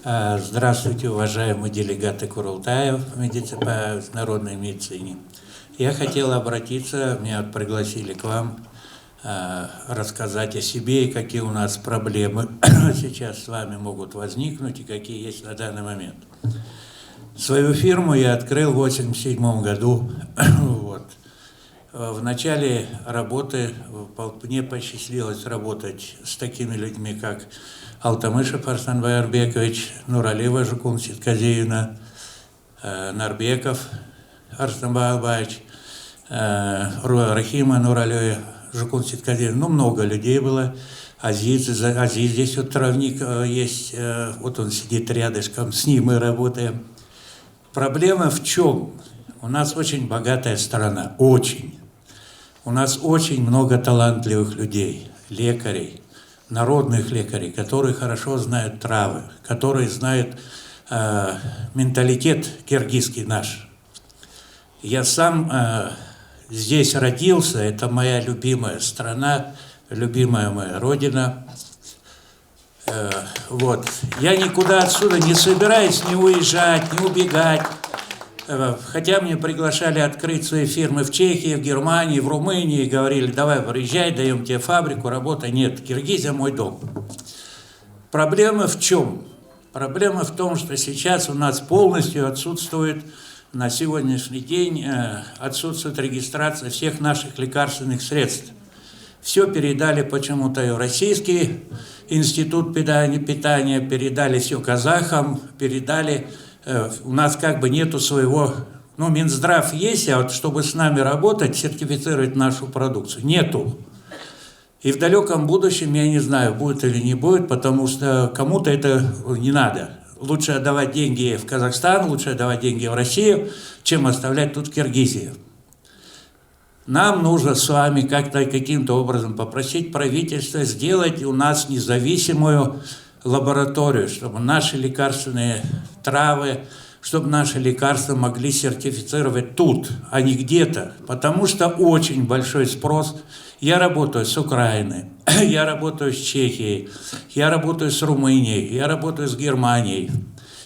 Здравствуйте, уважаемые делегаты Курултая по народной медицине. Я хотел обратиться, меня пригласили к вам, рассказать о себе и какие у нас проблемы сейчас с вами могут возникнуть и какие есть на данный момент. Свою фирму я открыл в 1987 году. Вот. В начале работы мне посчастливилось работать с такими людьми, как Алтамышев Арслан Байарбекович, Нуралиева Жукун Ситказиевна, Нарбеков Арслан Байарбаевич, Рахима Нуралиева Жукун Ситказиевна. Ну, много людей было. Азиз, здесь вот травник есть, вот он сидит рядышком, с ним мы работаем. Проблема в чем? У нас очень богатая страна, очень. У нас очень много талантливых людей, лекарей, народных лекарей, которые хорошо знают травы, которые знают менталитет киргизский наш. Я сам здесь родился, это моя любимая страна, любимая моя родина. Вот. Я никуда отсюда не собираюсь ни уезжать, ни убегать. Хотя мне приглашали открыть свои фирмы в Чехии, в Германии, в Румынии, говорили, давай, приезжай, даем тебе фабрику, работа. Нет, Киргизия мой дом. Проблема в чем? Проблема в том, что сейчас у нас полностью отсутствует, на сегодняшний день, отсутствует регистрация всех наших лекарственных средств. Все передали почему-то и в Российский институт питания, передали все казахам, передали... У нас как бы нету своего, ну, Минздрав есть, а вот чтобы с нами работать, сертифицировать нашу продукцию, нету. И в далеком будущем, я не знаю, будет или не будет, потому что кому-то это не надо. Лучше отдавать деньги в Казахстан, лучше отдавать деньги в Россию, чем оставлять тут в Киргизии. Нам нужно с вами как-то каким-то образом попросить правительство сделать у нас независимую лабораторию, чтобы наши лекарственные травы, чтобы наши лекарства могли сертифицировать тут, а не где-то, потому что очень большой спрос. Я работаю с Украиной, я работаю с Чехией, я работаю с Румынией, я работаю с Германией.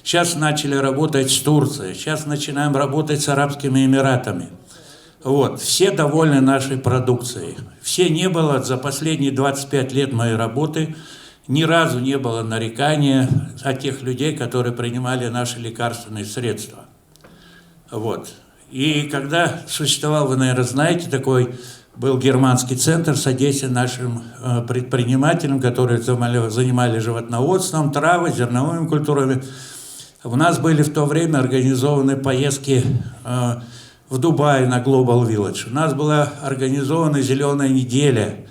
Сейчас начали работать с Турцией, сейчас начинаем работать с Арабскими Эмиратами. Вот, все довольны нашей продукцией. Все не было за последние 25 лет моей работы, ни разу не было нарекания от тех людей, которые принимали наши лекарственные средства. Вот. И когда существовал, вы, наверное, знаете, такой был германский центр содействия нашим предпринимателям, которые занимались животноводством, травой, зерновыми культурами. У нас были в то время организованы поездки в Дубай на Global Village. У нас была организована «Зеленая неделя»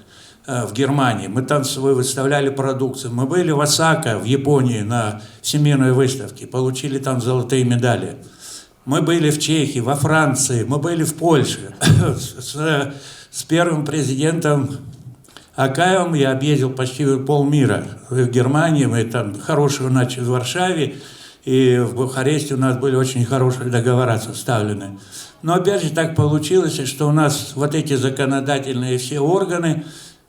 в Германии. Мы там выставляли продукцию. Мы были в Осака, в Японии, на всемирной выставке, получили там золотые медали. Мы были в Чехии, во Франции, мы были в Польше. С первым президентом Акаевым я объездил почти полмира. В Германии мы там хорошие начали в Варшаве, и в Бухаресте у нас были очень хорошие договора составлены. Но опять же так получилось, что у нас вот эти законодательные все органы,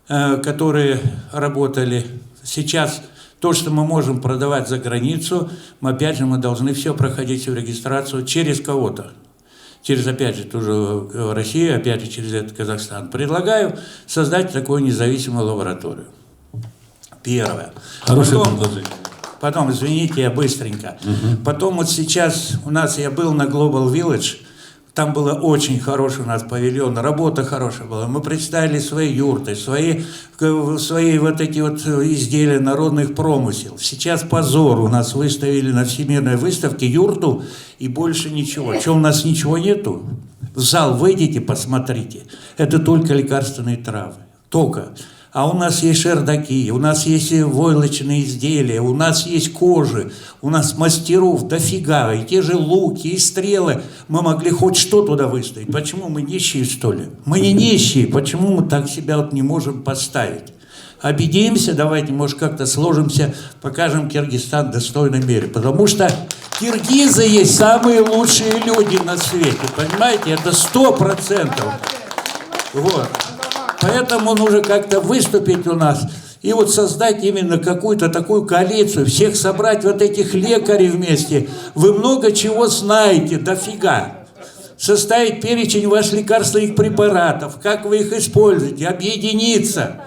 которые работали. Сейчас то, что мы можем продавать за границу, мы опять же мы должны все проходить всю регистрацию через кого-то. Через, опять же, ту же Россию, опять же, через этот Казахстан. Предлагаю создать такую независимую лабораторию. Первое. Хорошее предложение. Потом, извините, я быстренько. Потом вот сейчас у нас, я был на Global Village, там было очень хороший у нас павильон, работа хорошая была. Мы представили свои юрты, свои вот эти вот изделия народных промысел. Сейчас позор, у нас выставили на всемирной выставке юрту и больше ничего. Что, у нас ничего нету? В зал выйдите, посмотрите. Это только лекарственные травы. Только. А у нас есть шердаки, у нас есть войлочные изделия, у нас есть кожи, у нас мастеров дофига, и те же луки, и стрелы. Мы могли хоть что туда выставить. Почему мы нищие, что ли? Мы не нищие, почему мы так себя вот не можем поставить? Объединимся, давайте, может, как-то сложимся, покажем Киргизстан в достойной мере. Потому что киргизы есть самые лучшие люди на свете, понимаете? Это 100%. Вот. Поэтому нужно как-то выступить у нас И вот создать именно какую-то такую коалицию, всех собрать вот этих лекарей вместе. Вы много чего знаете, дофига. Составить перечень ваших лекарственных препаратов, как вы их используете, объединиться,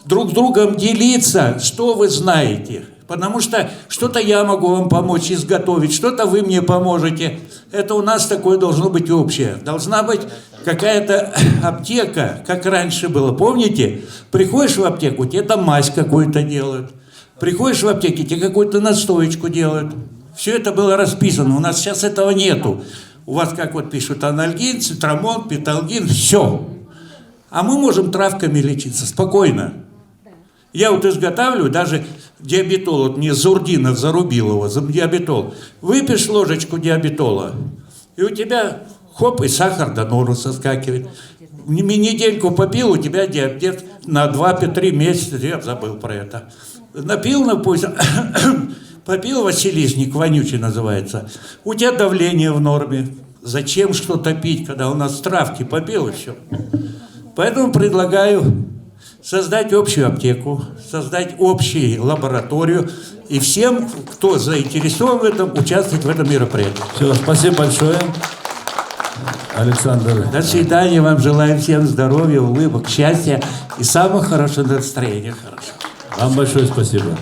друг с другом делиться, что вы знаете. Потому что что-то я могу вам помочь изготовить, что-то вы мне поможете. Это у нас такое должно быть общее. Должна быть какая-то аптека, как раньше было. Помните? Приходишь в аптеку, тебе там мазь какую-то делают. Приходишь в аптеку, тебе какую-то настоечку делают. Все это было расписано. У нас сейчас этого нету. У вас, как вот пишут, анальгин, цитрамон, петалгин, все. А мы можем травками лечиться спокойно. Я вот изготавливаю, даже диабетол, вот мне Зурдинов зарубил его, диабетол. Выпьешь ложечку диабетола, и у тебя, хоп, и сахар до нормы соскакивает. Недельку попил, у тебя диабет на 2-3 месяца, я забыл про это. Напил, допустим, попил василисник, вонючий называется, у тебя давление в норме. Зачем что-то пить, когда у нас травки попил и все. Поэтому предлагаю создать общую аптеку, создать общую лабораторию и всем, кто заинтересован в этом, участвовать в этом мероприятии. Все, спасибо большое, Александр. До свидания, вам желаю всем здоровья, улыбок, счастья и самого хорошего настроения. Вам большое спасибо.